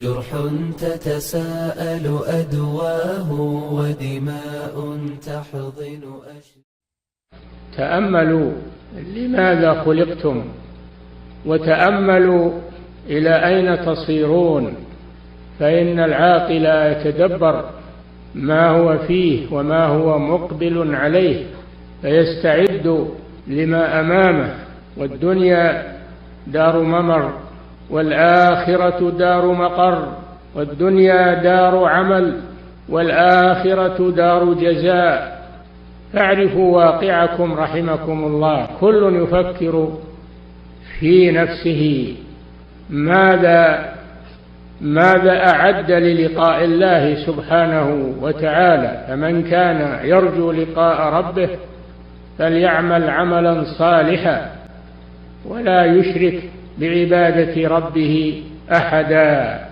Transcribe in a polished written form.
جرح تتساءل أدواه ودماء تحضن تأملوا لماذا خلقتم، وتأملوا إلى أين تصيرون، فإن العاقل يتدبر ما هو فيه وما هو مقبل عليه فيستعد لما أمامه. والدنيا دار ممر، والآخرة دار مقر، والدنيا دار عمل، والآخرة دار جزاء. فاعرفوا واقعكم رحمكم الله. كل يفكر في نفسه ماذا أعد للقاء الله سبحانه وتعالى. فمن كان يرجو لقاء ربه فليعمل عملا صالحا ولا يشرك بعبادة ربه أحدا.